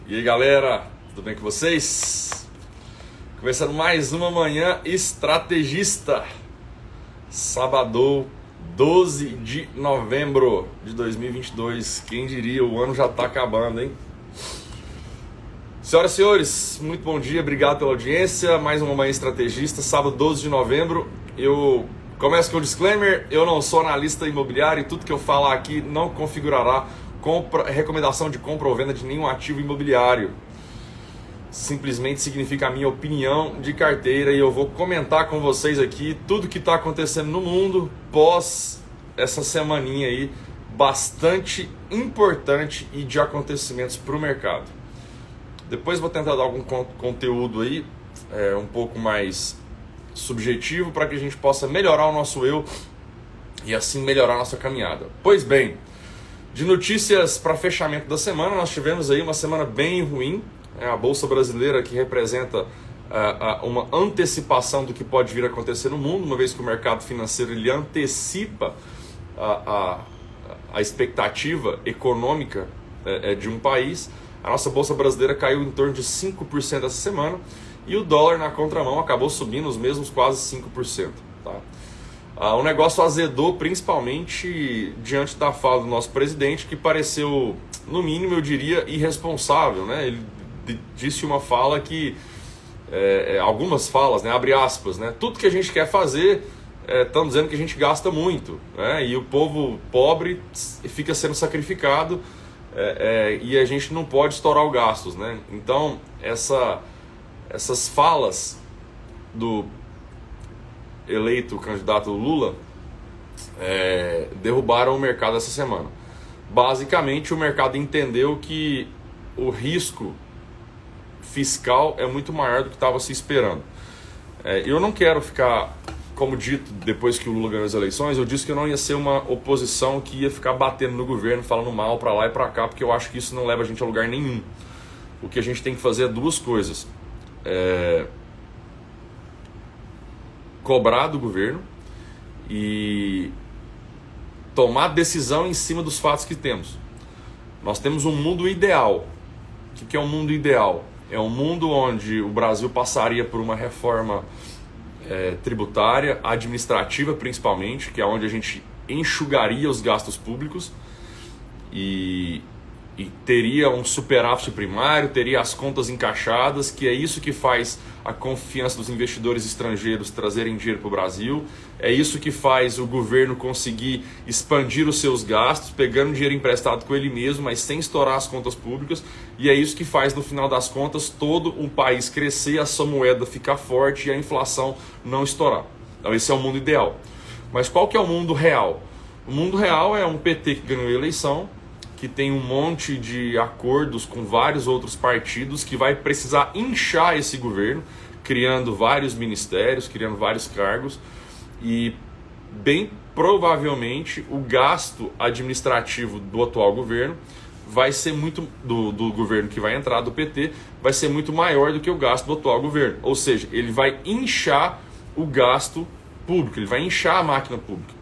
E aí galera, tudo bem com vocês? Começando mais uma manhã estrategista. Sábado 12 de novembro de 2022. Quem diria, o ano já tá acabando, hein? Senhoras e senhores, muito bom dia, obrigado pela audiência. Mais uma manhã estrategista, sábado 12 de novembro. Eu começo com o disclaimer, eu não sou analista imobiliário e tudo que eu falar aqui não configurará recomendação de compra ou venda de nenhum ativo imobiliário. Simplesmente significa a minha opinião de carteira e eu vou comentar com vocês aqui tudo que está acontecendo no mundo pós essa semaninha aí bastante importante e de acontecimentos para o mercado. Depois vou tentar dar algum conteúdo aí um pouco mais subjetivo para que a gente possa melhorar o nosso eu e assim melhorar a nossa caminhada. Pois bem, de notícias para fechamento da semana, nós tivemos aí uma semana bem ruim. A Bolsa Brasileira, que representa uma antecipação do que pode vir a acontecer no mundo, uma vez que o mercado financeiro ele antecipa a expectativa econômica de um país. A nossa Bolsa Brasileira caiu em torno de 5% essa semana e o dólar na contramão acabou subindo os mesmos quase 5%. Tá? O negócio azedou principalmente diante da fala do nosso presidente, que pareceu, no mínimo eu diria, irresponsável, né? Ele disse uma fala que, algumas falas, né, abre aspas, né, tudo que a gente quer fazer, estão dizendo que a gente gasta muito, né, e o povo pobre fica sendo sacrificado e a gente não pode estourar os gastos, né? Então essas falas do eleito candidato Lula derrubaram o mercado essa semana. Basicamente o mercado entendeu que o risco fiscal é muito maior do que estava se esperando. Eu não quero ficar, como dito, depois que o Lula ganhou as eleições, eu disse que eu não ia ser uma oposição que ia ficar batendo no governo, falando mal para lá e para cá, porque eu acho que isso não leva a gente a lugar nenhum. O que a gente tem que fazer é duas coisas. Cobrar do governo e tomar decisão em cima dos fatos que temos. Nós temos um mundo ideal. O que é um mundo ideal? É um mundo onde o Brasil passaria por uma reforma tributária, administrativa principalmente, que é onde a gente enxugaria os gastos públicos e teria um superávit primário, teria as contas encaixadas, que é isso que faz a confiança dos investidores estrangeiros trazerem dinheiro para o Brasil, é isso que faz o governo conseguir expandir os seus gastos, pegando dinheiro emprestado com ele mesmo, mas sem estourar as contas públicas, e é isso que faz, no final das contas, todo um país crescer, a sua moeda ficar forte e a inflação não estourar. Então esse é o mundo ideal. Mas qual que é o mundo real? O mundo real é um PT que ganhou a eleição, que tem um monte de acordos com vários outros partidos, que vai precisar inchar esse governo, criando vários ministérios, criando vários cargos, e bem provavelmente o gasto administrativo do atual governo vai ser muito, do governo que vai entrar, do PT, vai ser muito maior do que o gasto do atual governo. Ou seja, ele vai inchar o gasto público, ele vai inchar a máquina pública.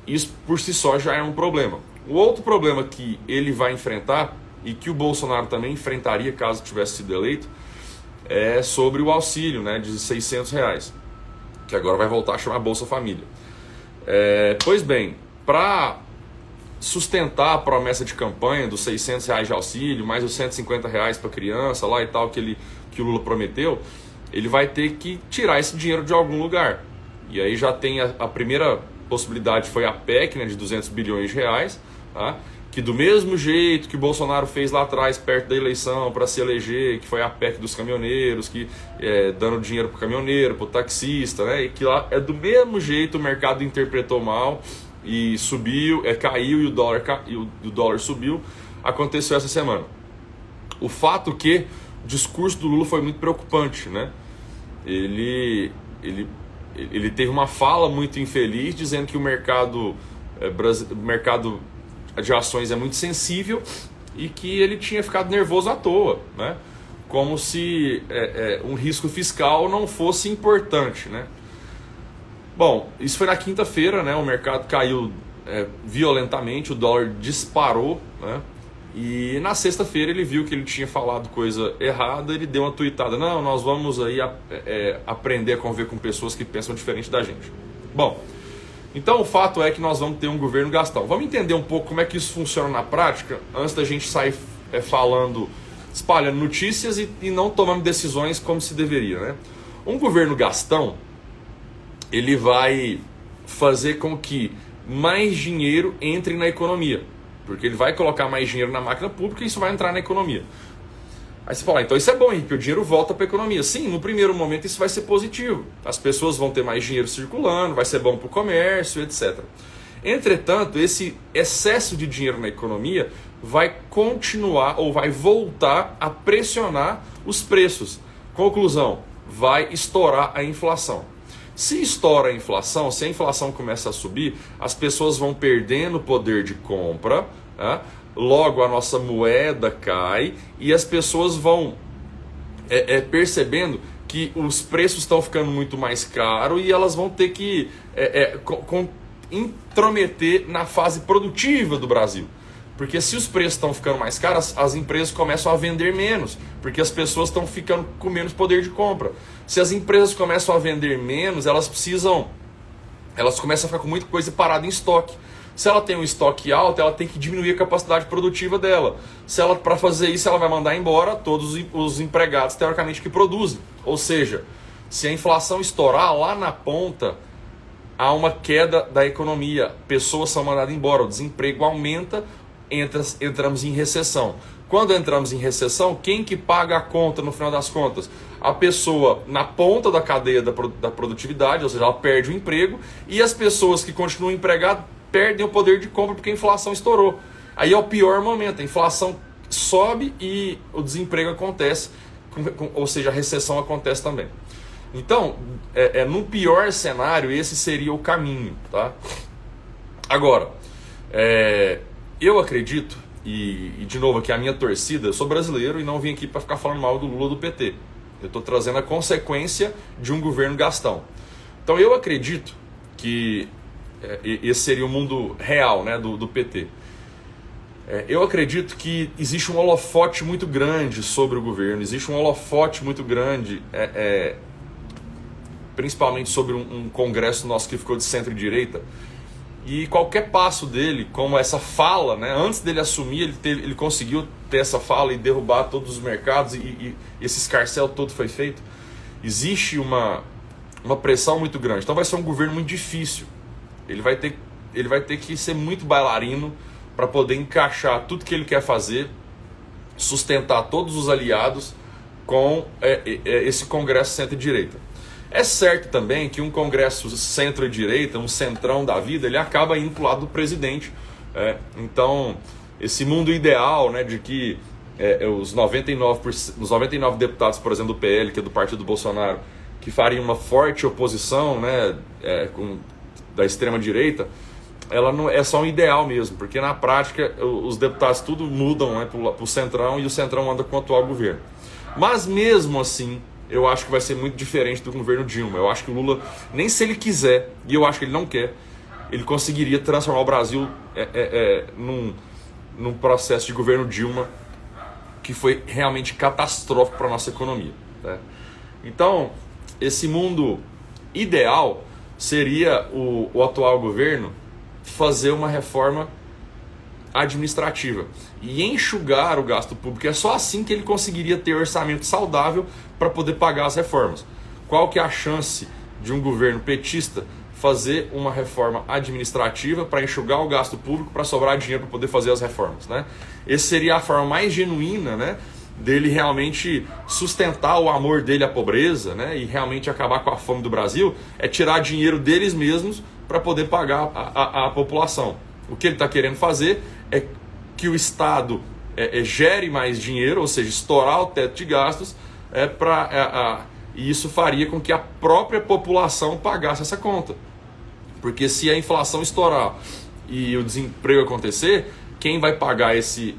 Isso por si só já é um problema. O outro problema que ele vai enfrentar, e que o Bolsonaro também enfrentaria caso tivesse sido eleito, é sobre o auxílio, né, de R$600, que agora vai voltar a chamar Bolsa Família. Pois bem, para sustentar a promessa de campanha dos R$600 de auxílio, mais os R$150 para criança lá e tal, que o Lula prometeu, ele vai ter que tirar esse dinheiro de algum lugar. E aí já tem a primeira possibilidade, foi a PEC, né, de R$200 bilhões, tá? Que do mesmo jeito que o Bolsonaro fez lá atrás, perto da eleição, para se eleger, que foi a PEC dos caminhoneiros, que dando dinheiro para o caminhoneiro, para o taxista, né? E que lá do mesmo jeito o mercado interpretou mal e subiu, caiu e o dólar subiu. Aconteceu essa semana. O fato que o discurso do Lula foi muito preocupante, né? Ele teve uma fala muito infeliz, dizendo que o mercado de ações é muito sensível e que ele tinha ficado nervoso à toa, né? Como se um risco fiscal não fosse importante, né? Bom, isso foi na quinta-feira, né? O mercado caiu violentamente, o dólar disparou, né? E na sexta-feira ele viu que ele tinha falado coisa errada, ele deu uma tuitada: não, nós vamos aí aprender a conviver com pessoas que pensam diferente da gente. Bom, então o fato é que nós vamos ter um governo gastão. Vamos entender um pouco como é que isso funciona na prática, antes da gente sair espalhando notícias e não tomando decisões como se deveria, né? Um governo gastão, ele vai fazer com que mais dinheiro entre na economia, porque ele vai colocar mais dinheiro na máquina pública e isso vai entrar na economia. Aí você fala: então isso é bom, Henrique, o dinheiro volta para a economia. Sim, no primeiro momento isso vai ser positivo. As pessoas vão ter mais dinheiro circulando, vai ser bom para o comércio, etc. Entretanto, esse excesso de dinheiro na economia vai continuar ou vai voltar a pressionar os preços. Conclusão: vai estourar a inflação. Se estoura a inflação, se a inflação começa a subir, as pessoas vão perdendo poder de compra, né? Logo a nossa moeda cai e as pessoas vão percebendo que os preços estão ficando muito mais caros e elas vão ter que intrometer na fase produtiva do Brasil. Porque se os preços estão ficando mais caros, as empresas começam a vender menos, porque as pessoas estão ficando com menos poder de compra. Se as empresas começam a vender menos, elas começam a ficar com muita coisa parada em estoque. Se ela tem um estoque alto, ela tem que diminuir a capacidade produtiva dela. Para fazer isso, ela vai mandar embora todos os empregados, teoricamente, que produzem. Ou seja, se a inflação estourar, lá na ponta, há uma queda da economia. Pessoas são mandadas embora, o desemprego aumenta, entramos em recessão. Quando entramos em recessão, quem que paga a conta no final das contas? A pessoa na ponta da cadeia da produtividade, ou seja, ela perde o emprego, e as pessoas que continuam empregadas perdem o poder de compra porque a inflação estourou. Aí é o pior momento, a inflação sobe e o desemprego acontece, ou seja, a recessão acontece também. Então, no pior cenário, esse seria o caminho, tá? Agora, eu acredito, e de novo aqui a minha torcida, eu sou brasileiro e não vim aqui para ficar falando mal do Lula, do PT. Eu estou trazendo a consequência de um governo gastão. Então eu acredito que esse seria o mundo real, né, do PT. Eu acredito que existe um holofote muito grande sobre o governo, existe um holofote muito grande, principalmente sobre um congresso nosso que ficou de centro-direita, e qualquer passo dele, como essa fala, né, antes dele assumir, ele conseguiu ter essa fala e derrubar todos os mercados, e esse escarcéu todo foi feito. Existe uma pressão muito grande, então vai ser um governo muito difícil. Ele vai ter que ser muito bailarino para poder encaixar tudo que ele quer fazer, sustentar todos os aliados com esse congresso centro-direita. É certo também que um congresso centro-direita, um centrão da vida, ele acaba indo para o lado do presidente. Então, esse mundo ideal, né, de que os 99 deputados, por exemplo, do PL, que é do partido do Bolsonaro, que fariam uma forte oposição, né, da extrema-direita, ela não é só um ideal mesmo, porque na prática os deputados tudo mudam, né, para o centrão, e o centrão anda com o atual governo. Mas mesmo assim, eu acho que vai ser muito diferente do governo Dilma. Eu acho que o Lula, nem se ele quiser, e eu acho que ele não quer, ele conseguiria transformar o Brasil num processo de governo Dilma que foi realmente catastrófico para a nossa economia, né? Então, esse mundo ideal seria o atual governo fazer uma reforma administrativa e enxugar o gasto público. É só assim que ele conseguiria ter orçamento saudável para poder pagar as reformas. Qual que é a chance de um governo petista fazer uma reforma administrativa para enxugar o gasto público, para sobrar dinheiro para poder fazer as reformas, né? Essa seria a forma mais genuína, né, dele realmente sustentar o amor dele à pobreza, né, e realmente acabar com a fome do Brasil, é tirar dinheiro deles mesmos para poder pagar a população. O que ele está querendo fazer é que o Estado gere mais dinheiro, ou seja, estourar o teto de gastos, e isso faria com que a própria população pagasse essa conta. Porque se a inflação estourar e o desemprego acontecer, quem vai pagar esse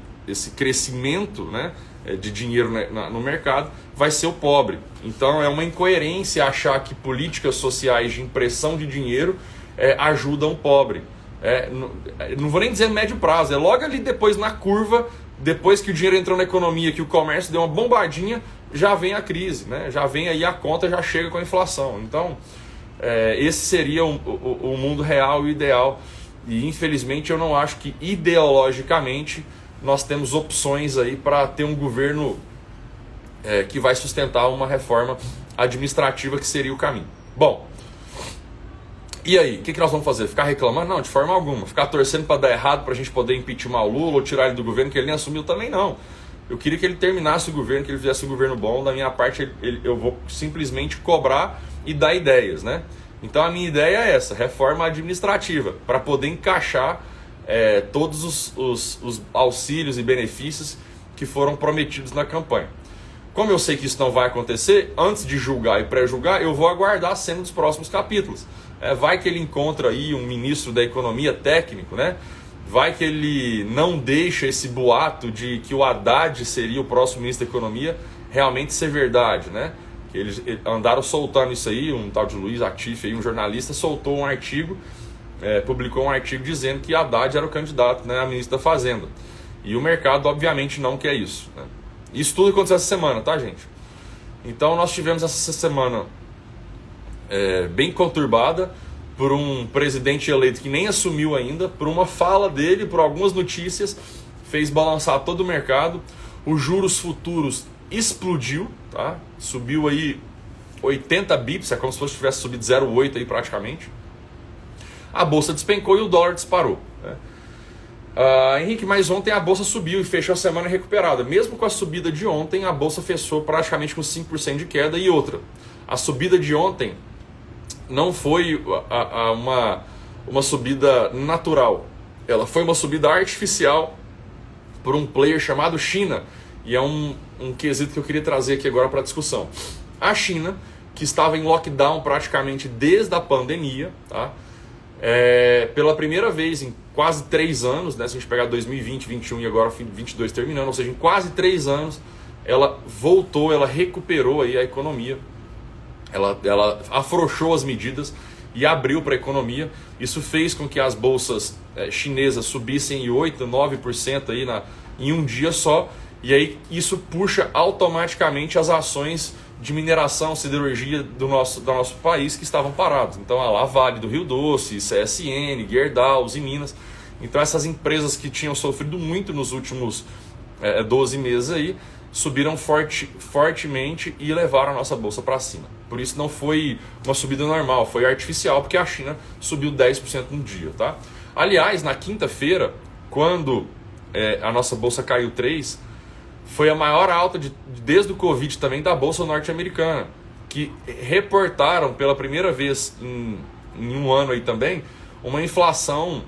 crescimento, né, de dinheiro no mercado vai ser o pobre. Então é uma incoerência achar que políticas sociais de impressão de dinheiro ajudam o pobre. Não vou nem dizer médio prazo, é logo ali depois na curva, depois que o dinheiro entrou na economia, que o comércio deu uma bombadinha, já vem a crise, né? Já vem aí a conta, já chega com a inflação. Então, esse seria o mundo real e ideal. E infelizmente eu não acho que ideologicamente nós temos opções aí para ter um governo que vai sustentar uma reforma administrativa que seria o caminho. Bom, e aí, o que nós vamos fazer? Ficar reclamando? Não, de forma alguma. Ficar torcendo para dar errado para a gente poder impeachment o Lula ou tirar ele do governo, que ele nem assumiu também não. Eu queria que ele terminasse o governo, que ele fizesse um governo bom. Da minha parte, eu vou simplesmente cobrar e dar ideias, né? Então a minha ideia é essa, reforma administrativa, para poder encaixar todos os auxílios e benefícios que foram prometidos na campanha. Como eu sei que isso não vai acontecer, antes de julgar e pré-julgar, eu vou aguardar a cena dos próximos capítulos. Vai que ele encontra aí um ministro da economia técnico, né? Vai que ele não deixa esse boato de que o Haddad seria o próximo ministro da economia realmente ser verdade, né? Que eles andaram soltando isso aí, um tal de Luiz Atif, aí, um jornalista, soltou um artigo, publicou um artigo dizendo que Haddad era o candidato, né, a ministro da Fazenda. E o mercado, obviamente, não quer isso, né? Isso tudo aconteceu essa semana, tá, gente? Então nós tivemos essa semana bem conturbada por um presidente eleito que nem assumiu ainda, por uma fala dele, por algumas notícias, fez balançar todo o mercado. Os juros futuros explodiu, tá? Subiu aí 80 bips, é como se fosse tivesse subido 0,8 aí praticamente. A bolsa despencou e o dólar disparou, né? Henrique, mas ontem a bolsa subiu e fechou a semana recuperada. Mesmo com a subida de ontem, a bolsa fechou praticamente com 5% de queda. E outra, a subida de ontem não foi uma subida natural. Ela foi uma subida artificial por um player chamado China. E é um quesito que eu queria trazer aqui agora para a discussão. A China, que estava em lockdown praticamente desde a pandemia, tá? Pela primeira vez em quase 3 anos, né? Se a gente pegar 2020, 2021 e agora 2022 terminando, ou seja, em quase 3 anos, ela voltou, ela recuperou aí a economia, ela afrouxou as medidas e abriu para a economia. Isso fez com que as bolsas chinesas subissem em 8%, 9% aí em um dia só, e aí isso puxa automaticamente as ações de mineração, siderurgia do nosso país que estavam parados. Então, a Vale do Rio Doce, CSN, Gerdau, Minas. Então, essas empresas que tinham sofrido muito nos últimos 12 meses aí, subiram fortemente e levaram a nossa bolsa para cima. Por isso não foi uma subida normal, foi artificial, porque a China subiu 10% no dia, tá? Aliás, na quinta-feira, quando a nossa bolsa caiu 3%, foi a maior alta desde o Covid também da bolsa norte-americana, que reportaram pela primeira vez em um ano aí também uma inflação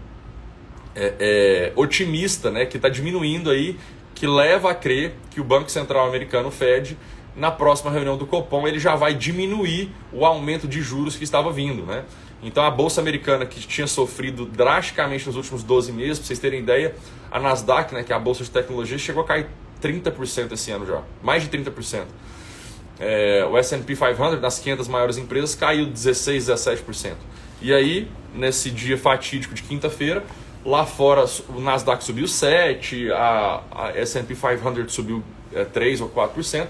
otimista, né, que está diminuindo aí, que leva a crer que o Banco Central americano, o Fed, na próxima reunião do Copom, ele já vai diminuir o aumento de juros que estava vindo, né? Então a bolsa americana, que tinha sofrido drasticamente nos últimos 12 meses, para vocês terem ideia, a Nasdaq, né, que é a bolsa de tecnologia, chegou a cair 30% esse ano já, mais de 30%. O S&P 500, nas 500 maiores empresas, caiu 16%, 17%. E aí, nesse dia fatídico de quinta-feira, lá fora o Nasdaq subiu 7%, a S&P 500 subiu 3% ou 4%,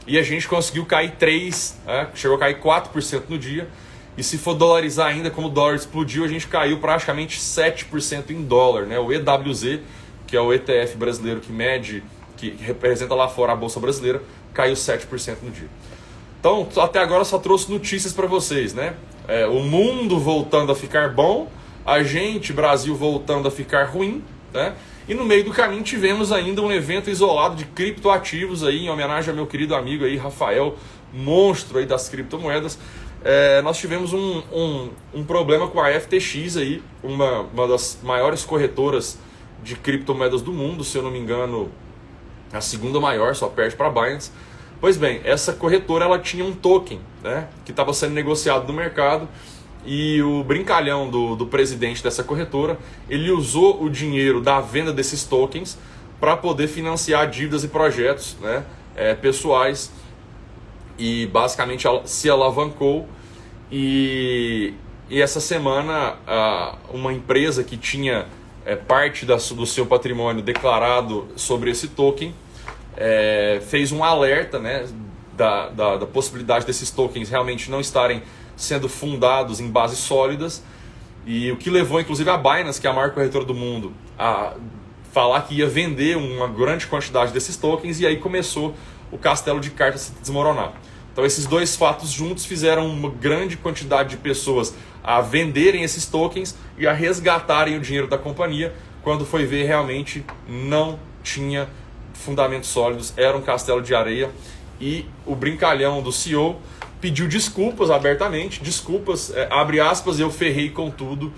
e a gente conseguiu cair 3%, chegou a cair 4% no dia. E se for dolarizar ainda, como o dólar explodiu, a gente caiu praticamente 7% em dólar, né? O EWZ, que é o ETF brasileiro que representa lá fora a Bolsa Brasileira, caiu 7% no dia. Então, até agora só trouxe notícias para vocês, né? O mundo voltando a ficar bom, a gente, Brasil, voltando a ficar ruim, né? E no meio do caminho tivemos ainda um evento isolado de criptoativos aí, em homenagem ao meu querido amigo aí, Rafael, monstro aí das criptomoedas. Nós tivemos um problema com a FTX aí, uma das maiores corretoras de criptomoedas do mundo, se eu não me engano, a segunda maior, só perde para a Binance. Pois bem, essa corretora ela tinha um token, né, que estava sendo negociado no mercado, e o brincalhão do presidente dessa corretora, ele usou o dinheiro da venda desses tokens para poder financiar dívidas e projetos, né, pessoais, e basicamente se alavancou. E essa semana uma empresa que tinha parte do seu patrimônio declarado sobre esse token, fez um alerta, né, da possibilidade desses tokens realmente não estarem sendo fundados em bases sólidas, e o que levou inclusive a Binance, que é a maior corretora do mundo, a falar que ia vender uma grande quantidade desses tokens, e aí começou o castelo de cartas se desmoronar. Então esses dois fatos juntos fizeram uma grande quantidade de pessoas a venderem esses tokens e a resgatarem o dinheiro da companhia, quando foi ver realmente não tinha fundamentos sólidos, era um castelo de areia. E o brincalhão do CEO pediu desculpas abertamente, desculpas, abre aspas, eu ferrei com tudo,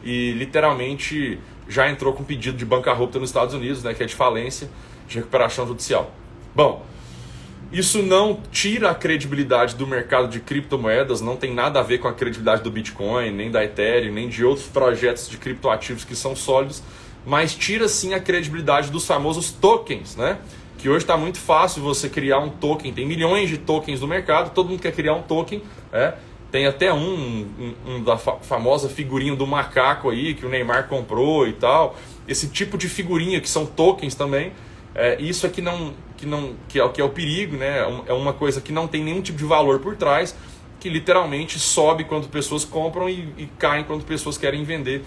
e literalmente já entrou com pedido de bancarrota nos Estados Unidos, né, que é de falência, de recuperação judicial. Bom, isso não tira a credibilidade do mercado de criptomoedas, não tem nada a ver com a credibilidade do Bitcoin, nem da Ethereum, nem de outros projetos de criptoativos que são sólidos, mas tira sim a credibilidade dos famosos tokens, né? Que hoje está muito fácil você criar um token, tem milhões de tokens no mercado, todo mundo quer criar um token, tem até um da famosa figurinha do macaco aí, que o Neymar comprou e tal, esse tipo de figurinha que são tokens também, isso é que é o perigo, né? É uma coisa que não tem nenhum tipo de valor por trás, que literalmente sobe quando pessoas compram e cai quando pessoas querem vender.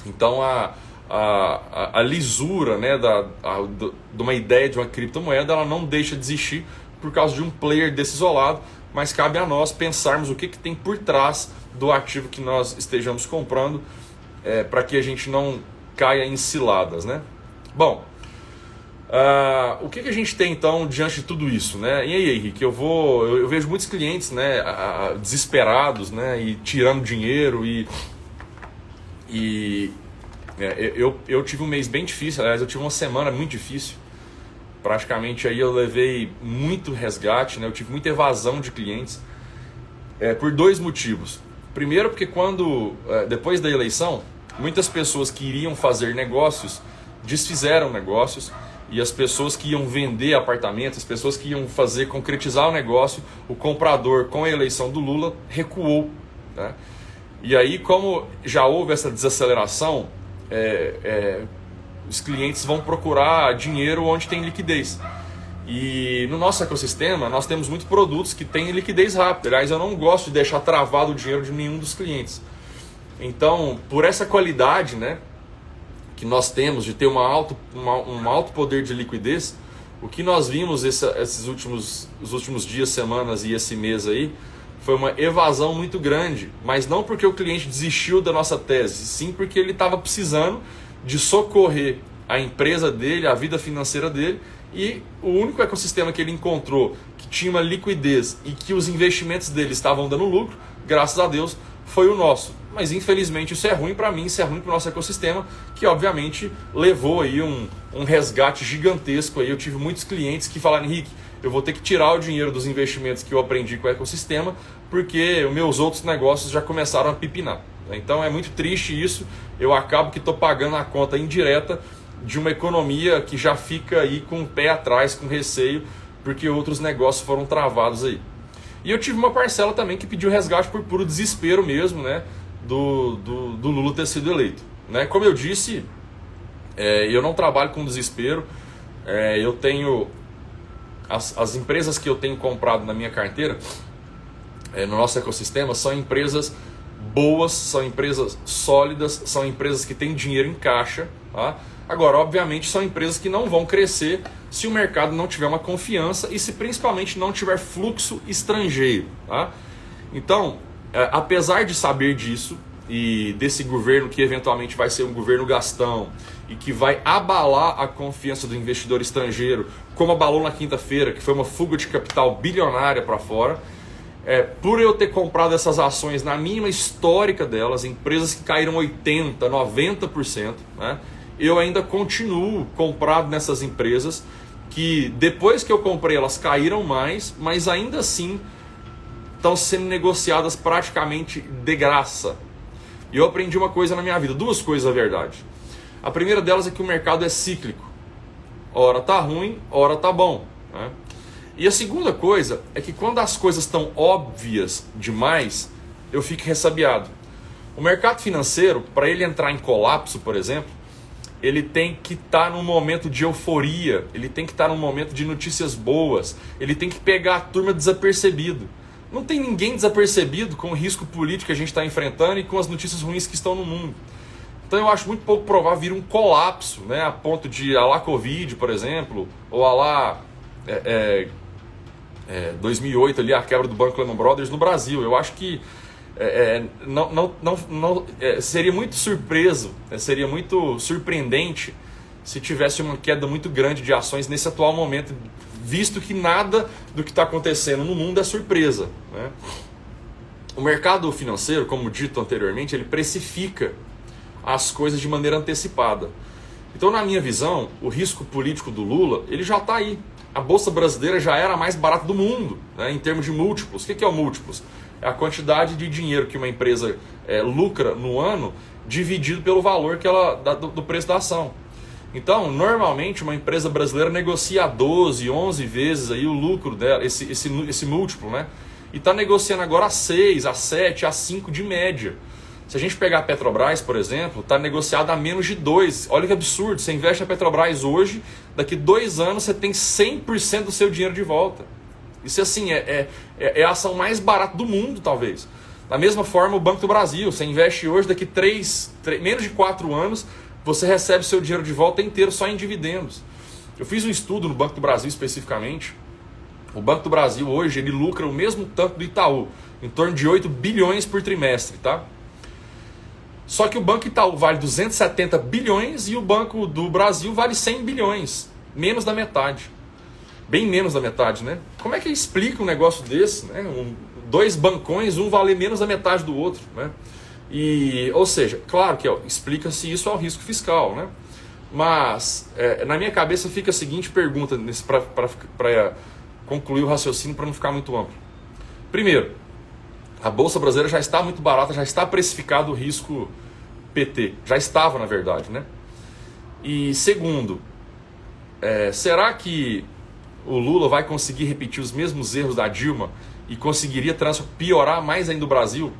Então a lisura, né, de uma ideia de uma criptomoeda, ela não deixa de existir por causa de um player desse isolado, mas cabe a nós pensarmos o que tem por trás do ativo que nós estejamos comprando, para que a gente não caia em ciladas, né? Bom, o que a gente tem então diante de tudo isso, né? E aí, Henrique, eu vejo muitos clientes, né, desesperados, né, e tirando dinheiro eu tive um mês bem difícil, aliás, eu tive uma semana muito difícil. Praticamente aí eu levei muito resgate, né? Eu tive muita evasão de clientes, por dois motivos. Primeiro, porque depois da eleição, muitas pessoas que iriam fazer negócios desfizeram negócios, e as pessoas que iam vender apartamentos, as pessoas que iam concretizar o negócio, o comprador, com a eleição do Lula, recuou, né? E aí, como já houve essa desaceleração, os clientes vão procurar dinheiro onde tem liquidez. E no nosso ecossistema, nós temos muitos produtos que têm liquidez rápida. Aliás, eu não gosto de deixar travado o dinheiro de nenhum dos clientes. Então, por essa qualidade, né, que nós temos de ter um alto poder de liquidez, o que nós vimos os últimos dias, semanas e esse mês aí, foi uma evasão muito grande, mas não porque o cliente desistiu da nossa tese, sim porque ele estava precisando de socorrer a empresa dele, a vida financeira dele, e o único ecossistema que ele encontrou que tinha uma liquidez e que os investimentos dele estavam dando lucro, graças a Deus, foi o nosso. Mas infelizmente isso é ruim para mim, isso é ruim para o nosso ecossistema, que obviamente levou aí um resgate gigantesco. Aí eu tive muitos clientes que falaram: Henrique, eu vou ter que tirar o dinheiro dos investimentos que eu aprendi com o ecossistema, porque os meus outros negócios já começaram a pipinar. Então é muito triste isso, eu acabo que estou pagando a conta indireta de uma economia que já fica aí com o pé atrás, com receio, porque outros negócios foram travados aí. E eu tive uma parcela também que pediu resgate por puro desespero mesmo, né, do Lula ter sido eleito. Né? Como eu disse, eu não trabalho com desespero, eu tenho... As empresas que eu tenho comprado na minha carteira, no nosso ecossistema, são empresas boas, são empresas sólidas, são empresas que têm dinheiro em caixa, tá? Agora, obviamente, são empresas que não vão crescer se o mercado não tiver uma confiança e se principalmente não tiver fluxo estrangeiro, tá? Então, apesar de saber disso e desse governo que eventualmente vai ser um governo gastão e que vai abalar a confiança do investidor estrangeiro, como abalou na quinta-feira, que foi uma fuga de capital bilionária para fora, por eu ter comprado essas ações na mínima histórica delas, empresas que caíram 80%, 90%, né? Eu ainda continuo comprado nessas empresas que depois que eu comprei elas caíram mais, mas ainda assim estão sendo negociadas praticamente de graça. E eu aprendi uma coisa na minha vida, duas coisas na verdade. A primeira delas é que o mercado é cíclico. Hora tá ruim, hora tá bom, né? E a segunda coisa é que quando as coisas estão óbvias demais, eu fico ressabiado. O mercado financeiro, para ele entrar em colapso, por exemplo, ele tem que estar num momento de euforia, ele tem que estar num momento de notícias boas, ele tem que pegar a turma desapercebido. Não tem ninguém desapercebido com o risco político que a gente está enfrentando e com as notícias ruins que estão no mundo. Então eu acho muito pouco provável vir um colapso, né, a ponto de a lá Covid, por exemplo, ou a lá 2008, ali, a quebra do Banco Lehman Brothers no Brasil. Eu acho que seria muito seria muito surpreendente se tivesse uma queda muito grande de ações nesse atual momento, visto que nada do que está acontecendo no mundo é surpresa, né? O mercado financeiro, como dito anteriormente, ele precifica as coisas de maneira antecipada. Então, na minha visão, o risco político do Lula, ele já está aí. A Bolsa Brasileira já era a mais barata do mundo, né, em termos de múltiplos. O que é o múltiplos? É a quantidade de dinheiro que uma empresa lucra no ano, dividido pelo valor que do preço da ação. Então, normalmente, uma empresa brasileira negocia a 12, 11 vezes aí o lucro dela, esse múltiplo, né? E está negociando agora a 6, a 7, a 5 de média. Se a gente pegar a Petrobras, por exemplo, está negociada a menos de 2. Olha que absurdo, você investe na Petrobras hoje, daqui 2 anos você tem 100% do seu dinheiro de volta. Isso assim, é a ação mais barata do mundo, talvez. Da mesma forma, o Banco do Brasil, você investe hoje, daqui menos de 4 anos, você recebe seu dinheiro de volta inteiro só em dividendos. Eu fiz um estudo no Banco do Brasil especificamente. O Banco do Brasil hoje, ele lucra o mesmo tanto do Itaú, em torno de 8 bilhões por trimestre, tá? Só que o Banco Itaú vale 270 bilhões e o Banco do Brasil vale 100 bilhões. Menos da metade. Bem menos da metade, né? Como é que explica um negócio desse, né? 2 bancões, um vale menos da metade do outro, né? Ou seja, claro que explica-se isso ao risco fiscal, né? Mas na minha cabeça fica a seguinte pergunta para concluir o raciocínio, para não ficar muito amplo. Primeiro, a Bolsa Brasileira já está muito barata, já está precificado o risco PT. Já estava, na verdade, né? E segundo, será que o Lula vai conseguir repetir os mesmos erros da Dilma e conseguiria piorar mais ainda o Brasil?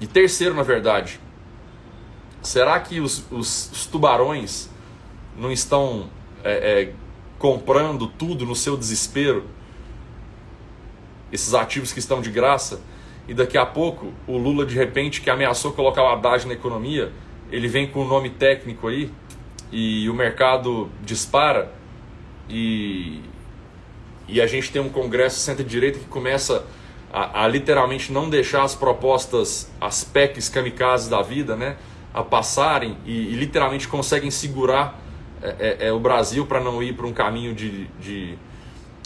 E terceiro, na verdade, será que os tubarões não estão comprando tudo no seu desespero? Esses ativos que estão de graça, e daqui a pouco o Lula, de repente, que ameaçou colocar o Haddad na economia, ele vem com um nome técnico aí, e o mercado dispara, e a gente tem um Congresso centro-direita que começa a literalmente não deixar as propostas, as PECs kamikazes da vida, né, a passarem, e literalmente conseguem segurar o Brasil para não ir para um caminho de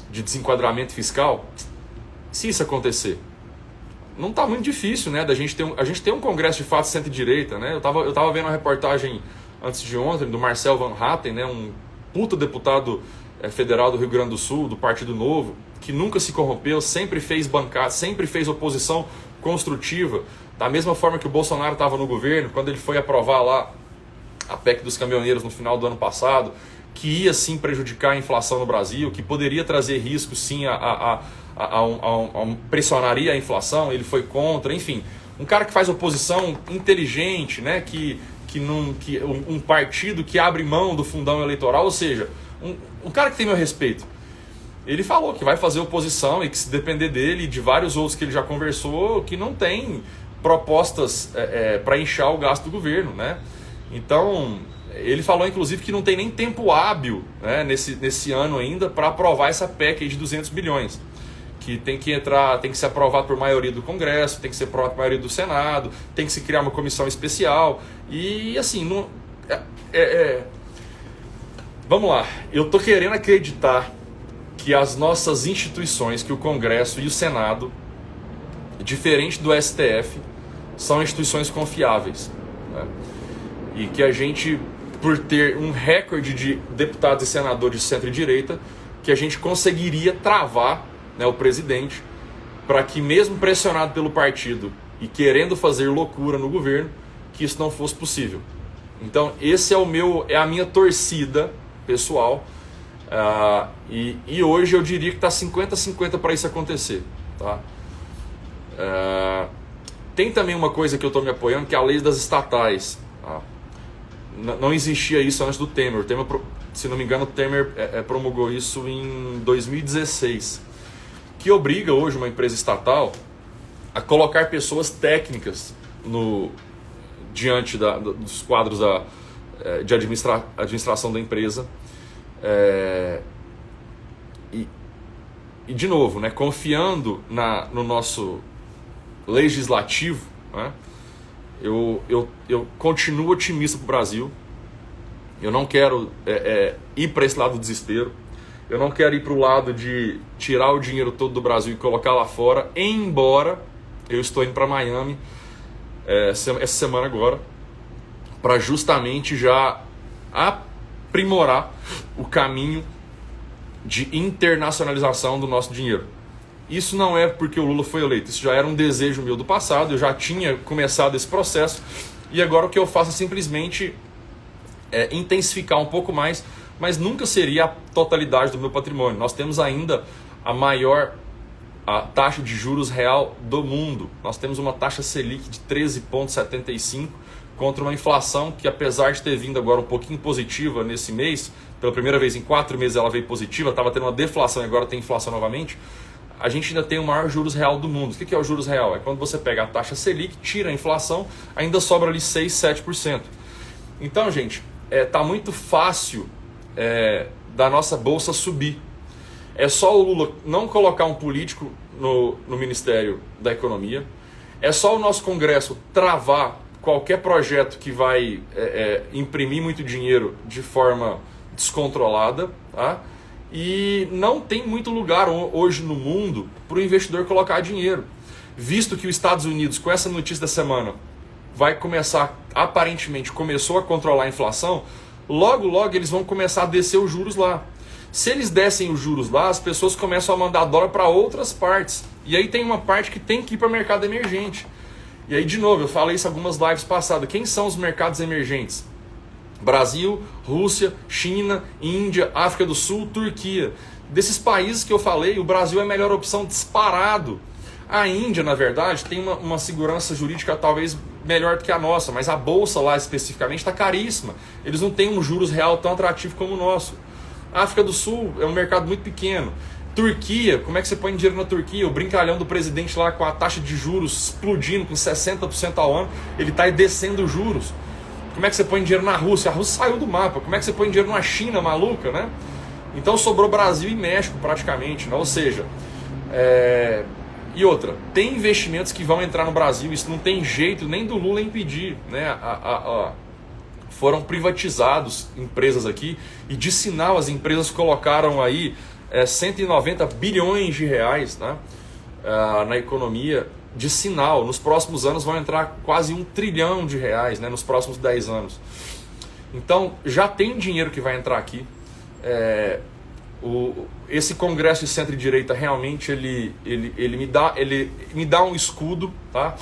desenquadramento fiscal. Se isso acontecer, não está muito difícil, né, a gente tem um Congresso de fato centro-direita, né? Eu tava vendo uma reportagem antes de ontem do Marcel Van Hatten, né, um puta deputado federal do Rio Grande do Sul, do Partido Novo, que nunca se corrompeu, sempre fez bancada, sempre fez oposição construtiva, da mesma forma que o Bolsonaro estava no governo, quando ele foi aprovar lá a PEC dos caminhoneiros no final do ano passado, que ia sim prejudicar a inflação no Brasil, que poderia trazer risco sim pressionaria a inflação, ele foi contra, enfim, um cara que faz oposição inteligente, né, um partido que abre mão do fundão eleitoral, ou seja, um cara que tem meu respeito. Ele falou que vai fazer oposição e que, se depender dele e de vários outros que ele já conversou, que não tem propostas para inchar o gasto do governo, né? Então, ele falou inclusive que não tem nem tempo hábil, né, nesse ano ainda para aprovar essa PEC aí de 200 bilhões. Que tem que ser aprovado por maioria do Congresso, tem que ser aprovado por maioria do Senado, tem que se criar uma comissão especial. E assim, vamos lá, eu tô querendo acreditar que as nossas instituições, que o Congresso e o Senado, diferente do STF, são instituições confiáveis, né? E que a gente, por ter um recorde de deputados e senadores de centro-direita, que a gente conseguiria travar, né, o presidente, para que, mesmo pressionado pelo partido e querendo fazer loucura no governo, que isso não fosse possível. Então esse é a minha torcida pessoal, e hoje eu diria que está 50-50 para isso acontecer, tá? Tem também uma coisa que eu estou me apoiando, que é a lei das estatais. Não existia isso antes do Temer. O Temer, se não me engano, o Temer promulgou isso em 2016, que obriga hoje uma empresa estatal a colocar pessoas técnicas diante dos quadros de administração da empresa. E de novo, né, confiando no nosso legislativo, né, eu continuo otimista para o Brasil. Eu não quero ir para esse lado do desespero. Eu não quero ir para o lado de tirar o dinheiro todo do Brasil e colocar lá fora, embora eu estou indo para Miami essa semana agora, para justamente já aprimorar o caminho de internacionalização do nosso dinheiro. Isso não é porque o Lula foi eleito, isso já era um desejo meu do passado, eu já tinha começado esse processo, e agora o que eu faço é simplesmente intensificar um pouco mais, mas nunca seria a totalidade do meu patrimônio. Nós temos ainda a taxa de juros real do mundo. Nós temos uma taxa Selic de 13,75 contra uma inflação que, apesar de ter vindo agora um pouquinho positiva nesse mês, pela primeira vez em 4 meses ela veio positiva, estava tendo uma deflação e agora tem inflação novamente, a gente ainda tem o maior juros real do mundo. O que é o juros real? É quando você pega a taxa Selic, tira a inflação, ainda sobra ali 6, 7%. Então, gente, tá muito fácil da nossa bolsa subir. É só o Lula não colocar um político no Ministério da Economia. É só o nosso Congresso travar qualquer projeto que vai imprimir muito dinheiro de forma descontrolada, tá? E não tem muito lugar hoje no mundo para o investidor colocar dinheiro. Visto que os Estados Unidos, com essa notícia da semana, vai começar, aparentemente começou a controlar a inflação, logo eles vão começar a descer os juros lá. Se eles dessem os juros lá, as pessoas começam a mandar dólar para outras partes. E aí tem uma parte que tem que ir para o mercado emergente. E aí, de novo, eu falei isso em algumas lives passadas. Quem são os mercados emergentes? Brasil, Rússia, China, Índia, África do Sul, Turquia. Desses países que eu falei, o Brasil é a melhor opção disparado. A Índia, na verdade, tem uma segurança jurídica talvez melhor do que a nossa, mas a bolsa lá especificamente está caríssima. Eles não têm um juros real tão atrativo como o nosso. A África do Sul é um mercado muito pequeno. Turquia, como é que você põe dinheiro na Turquia? O brincalhão do presidente lá com a taxa de juros explodindo com 60% ao ano, ele está descendo os juros. Como é que você põe dinheiro na Rússia? A Rússia saiu do mapa. Como é que você põe dinheiro na China, maluca, né? Então sobrou Brasil e México praticamente, né? Ou seja, e outra, tem investimentos que vão entrar no Brasil, isso não tem jeito nem do Lula impedir, né? Foram privatizados empresas aqui e de sinal as empresas colocaram aí 190 bilhões de reais, né? Na economia. De sinal, nos próximos anos vão entrar quase 1 trilhão de reais, né, nos próximos 10 anos. Então, já tem dinheiro que vai entrar aqui. Esse Congresso de centro-direita realmente ele me dá um escudo, tá?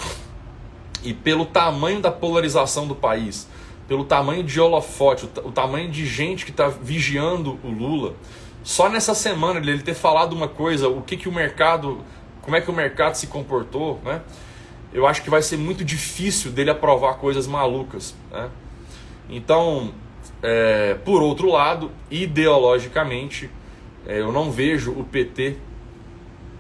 E pelo tamanho da polarização do país, pelo tamanho de holofote, o tamanho de gente que está vigiando o Lula, só nessa semana ele ter falado uma coisa, como é que o mercado se comportou, né? Eu acho que vai ser muito difícil dele aprovar coisas malucas, né? Então, por outro lado, ideologicamente, eu não vejo o PT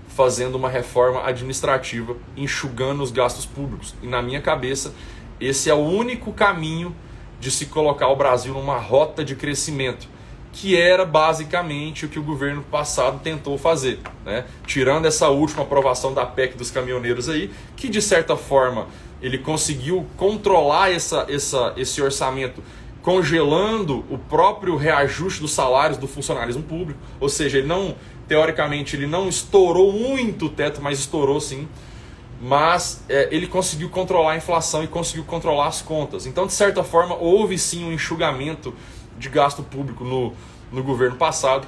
fazendo uma reforma administrativa, enxugando os gastos públicos. E na minha cabeça, esse é o único caminho de se colocar o Brasil numa rota de crescimento, que era basicamente o que o governo passado tentou fazer, né? Tirando essa última aprovação da PEC dos caminhoneiros aí, que de certa forma ele conseguiu controlar esse orçamento, congelando o próprio reajuste dos salários do funcionalismo público, ou seja, teoricamente ele não estourou muito o teto, mas estourou sim, mas ele conseguiu controlar a inflação e conseguiu controlar as contas. Então, de certa forma, houve sim um enxugamento de gasto público no governo passado,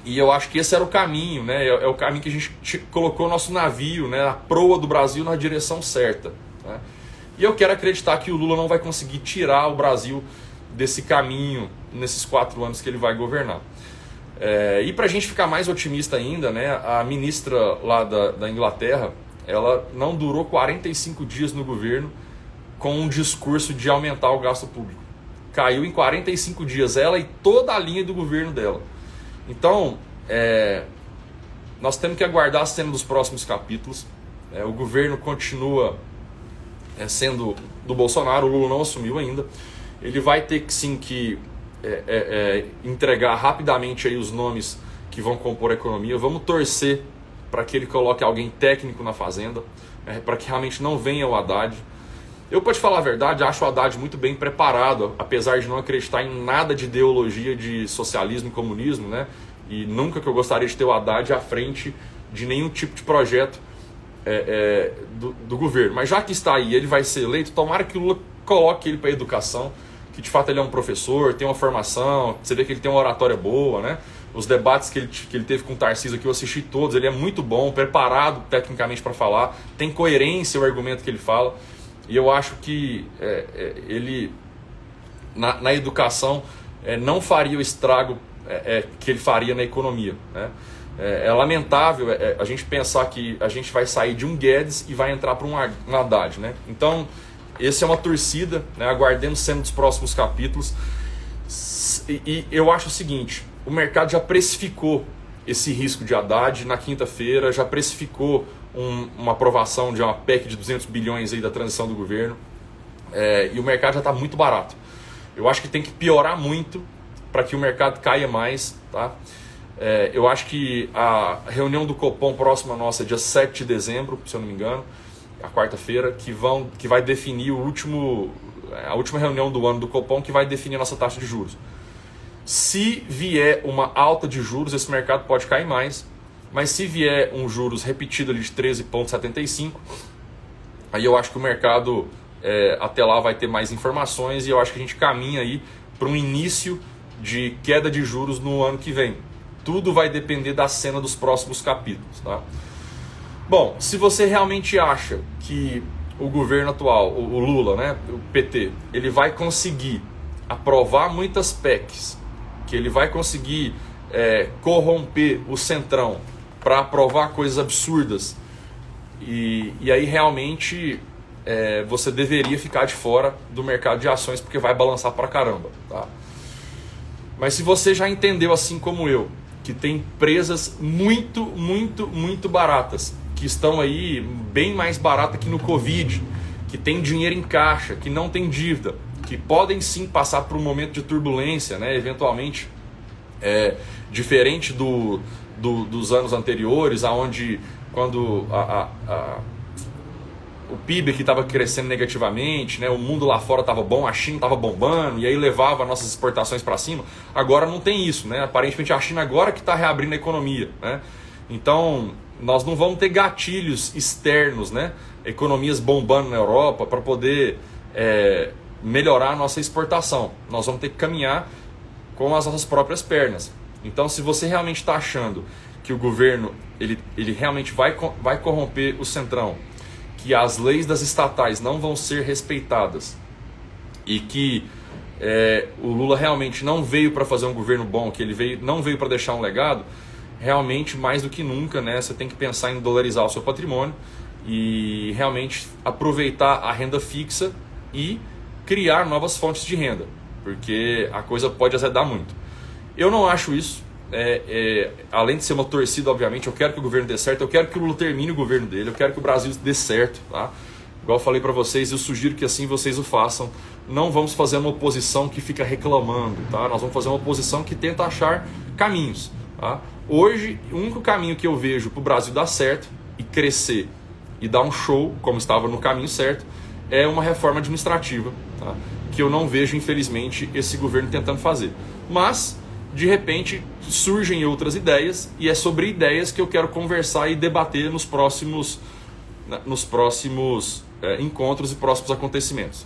e eu acho que esse era o caminho, né? É o caminho que a gente colocou o nosso navio, né? A proa do Brasil na direção certa, né? E eu quero acreditar que o Lula não vai conseguir tirar o Brasil desse caminho nesses 4 anos que ele vai governar. E para a gente ficar mais otimista ainda, né? A ministra lá da Inglaterra, ela não durou 45 dias no governo com um discurso de aumentar o gasto público. Caiu em 45 dias, ela e toda a linha do governo dela. Então, nós temos que aguardar a cena dos próximos capítulos. O governo continua sendo do Bolsonaro, o Lula não assumiu ainda. Ele vai ter que sim que entregar rapidamente aí os nomes que vão compor a economia. Vamos torcer para que ele coloque alguém técnico na fazenda, para que realmente não venha o Haddad. Eu, para te falar a verdade, acho o Haddad muito bem preparado, apesar de não acreditar em nada de ideologia de socialismo e comunismo, né? E nunca que eu gostaria de ter o Haddad à frente de nenhum tipo de projeto do governo. Mas já que está aí, ele vai ser eleito, tomara que o Lula coloque ele para a educação, que de fato ele é um professor, tem uma formação, você vê que ele tem uma oratória boa, né? Os debates que ele teve com o Tarcísio aqui, eu assisti todos, ele é muito bom, preparado tecnicamente para falar, tem coerência o argumento que ele fala, e eu acho que ele, na educação, não faria o estrago que ele faria na economia, né? É lamentável a gente pensar que a gente vai sair de um Guedes e vai entrar para um Haddad, né? Então, essa é uma torcida, né? Aguardemos cena dos próximos capítulos. E eu acho o seguinte, o mercado já precificou esse risco de Haddad na quinta-feira, já precificou uma aprovação de uma PEC de 200 bilhões aí da transição do governo, e o mercado já está muito barato. Eu acho que tem que piorar muito para que o mercado caia mais, tá? Eu acho que a reunião do Copom próxima nossa é dia 7 de dezembro, se eu não me engano, a quarta-feira, que vai definir a última reunião do ano do Copom, que vai definir a nossa taxa de juros. Se vier uma alta de juros, esse mercado pode cair mais, mas se vier um juros repetido ali de 13,75, aí eu acho que o mercado até lá vai ter mais informações, e eu acho que a gente caminha aí para um início de queda de juros no ano que vem. Tudo vai depender da cena dos próximos capítulos, tá? Bom, se você realmente acha que o governo atual, o Lula, né, o PT, ele vai conseguir aprovar muitas PECs, que ele vai conseguir corromper o Centrão para aprovar coisas absurdas, e aí realmente você deveria ficar de fora do mercado de ações, porque vai balançar pra caramba, tá? Mas se você já entendeu, assim como eu, que tem empresas muito, muito, muito baratas, que estão aí bem mais baratas que no Covid, que tem dinheiro em caixa, que não tem dívida, que podem sim passar por um momento de turbulência, né, eventualmente diferente dos anos anteriores, onde quando o PIB aqui estava crescendo negativamente, né, o mundo lá fora estava bom, a China estava bombando, e aí levava nossas exportações para cima. Agora não tem isso, né? Aparentemente a China agora que está reabrindo a economia, né? Então nós não vamos ter gatilhos externos, né? Economias bombando na Europa para poder melhorar a nossa exportação. Nós vamos ter que caminhar com as nossas próprias pernas. Então, se você realmente está achando que o governo ele realmente vai corromper o Centrão, que as leis das estatais não vão ser respeitadas, e que o Lula realmente não veio para fazer um governo bom, que ele não veio para deixar um legado, realmente, mais do que nunca, né, você tem que pensar em dolarizar o seu patrimônio e realmente aproveitar a renda fixa e criar novas fontes de renda, porque a coisa pode azedar muito. Eu não acho isso. Além de ser uma torcida, obviamente, eu quero que o governo dê certo, eu quero que o Lula termine o governo dele, eu quero que o Brasil dê certo, tá? Igual eu falei para vocês, eu sugiro que assim vocês o façam. Não vamos fazer uma oposição que fica reclamando, tá? Nós vamos fazer uma oposição que tenta achar caminhos, tá? Hoje, o único caminho que eu vejo para o Brasil dar certo e crescer e dar um show, como estava no caminho certo, é uma reforma administrativa, tá? Que eu não vejo, infelizmente, esse governo tentando fazer. Mas de repente surgem outras ideias, e é sobre ideias que eu quero conversar e debater nos próximos encontros e próximos acontecimentos.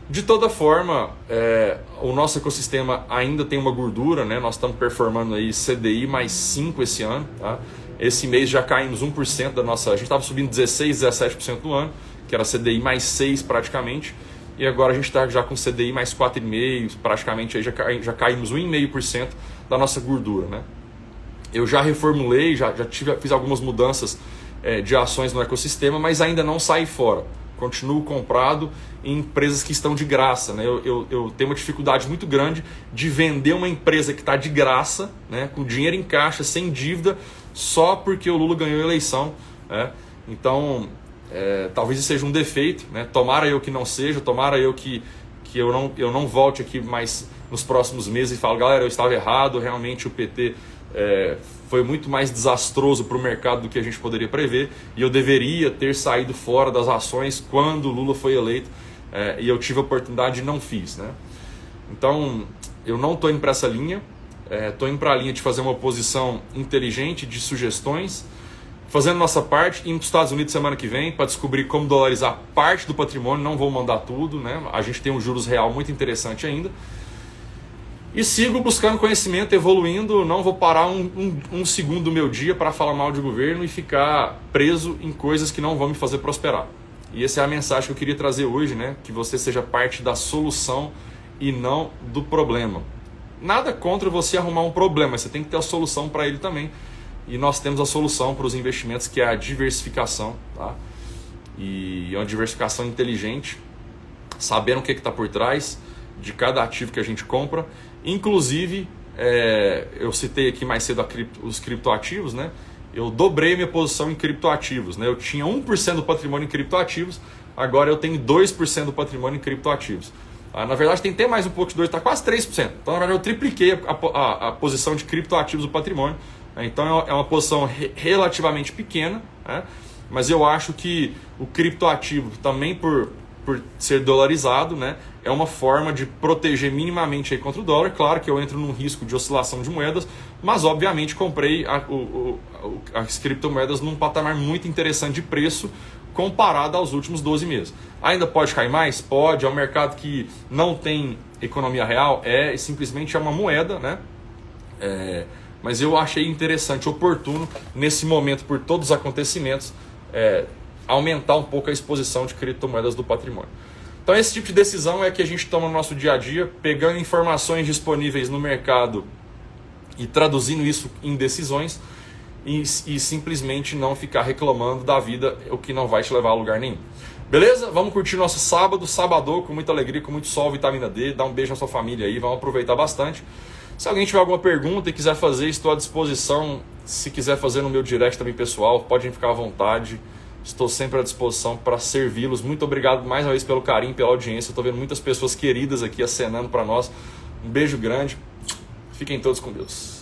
De toda forma, o nosso ecossistema ainda tem uma gordura, né? Nós estamos performando aí CDI mais 5 esse ano, tá? Esse mês já caímos 1% da nossa... A gente estava subindo 16, 17% no ano, que era CDI mais 6 praticamente, e agora a gente está já com CDI mais 4,5%, praticamente aí já caímos 1,5% da nossa gordura, né? Eu já reformulei, fiz algumas mudanças de ações no ecossistema, mas ainda não saí fora. Continuo comprado em empresas que estão de graça, né? Eu tenho uma dificuldade muito grande de vender uma empresa que está de graça, né? Com dinheiro em caixa, sem dívida, só porque o Lula ganhou a eleição, né? Então, talvez isso seja um defeito, né? Tomara eu que não seja, tomara eu que eu não volte aqui mais nos próximos meses e falo, galera, eu estava errado, realmente o PT foi muito mais desastroso para o mercado do que a gente poderia prever e eu deveria ter saído fora das ações quando o Lula foi eleito e eu tive a oportunidade e não fiz, né? Então, eu não estou indo para essa linha, estou indo para a linha de fazer uma oposição inteligente, de sugestões, fazendo nossa parte, indo para os Estados Unidos semana que vem para descobrir como dolarizar parte do patrimônio, não vou mandar tudo, né? A gente tem um juros real muito interessante ainda. E sigo buscando conhecimento, evoluindo, não vou parar um segundo do meu dia para falar mal de governo e ficar preso em coisas que não vão me fazer prosperar. E essa é a mensagem que eu queria trazer hoje, né? Que você seja parte da solução e não do problema. Nada contra você arrumar um problema, você tem que ter a solução para ele também. E nós temos a solução para os investimentos, que é a diversificação, tá? E é uma diversificação inteligente, sabendo o que está por trás de cada ativo que a gente compra. Inclusive, eu citei aqui mais cedo os criptoativos, né? Eu dobrei minha posição em criptoativos, né? Eu tinha 1% do patrimônio em criptoativos, agora eu tenho 2% do patrimônio em criptoativos. Na verdade, tem até mais um pouco de 2%, está quase 3%. Então, na verdade, eu tripliquei a posição de criptoativos do patrimônio. Então, é uma posição relativamente pequena, né? Mas eu acho que o criptoativo, também por ser dolarizado, né, é uma forma de proteger minimamente aí contra o dólar. Claro que eu entro num risco de oscilação de moedas, mas obviamente comprei as criptomoedas num patamar muito interessante de preço comparado aos últimos 12 meses. Ainda pode cair mais? Pode. É um mercado que não tem economia real, simplesmente é uma moeda, né? Mas eu achei interessante, oportuno, nesse momento, por todos os acontecimentos, aumentar um pouco a exposição de criptomoedas do patrimônio. Então esse tipo de decisão é que a gente toma no nosso dia a dia, pegando informações disponíveis no mercado e traduzindo isso em decisões e simplesmente não ficar reclamando da vida, o que não vai te levar a lugar nenhum. Beleza? Vamos curtir nosso sábado, sabadão, com muita alegria, com muito sol, vitamina D, dá um beijo na sua família aí, vamos aproveitar bastante. Se alguém tiver alguma pergunta e quiser fazer, estou à disposição. Se quiser fazer no meu direct também pessoal, podem ficar à vontade. Estou sempre à disposição para servi-los. Muito obrigado mais uma vez pelo carinho, pela audiência. Estou vendo muitas pessoas queridas aqui acenando para nós. Um beijo grande. Fiquem todos com Deus.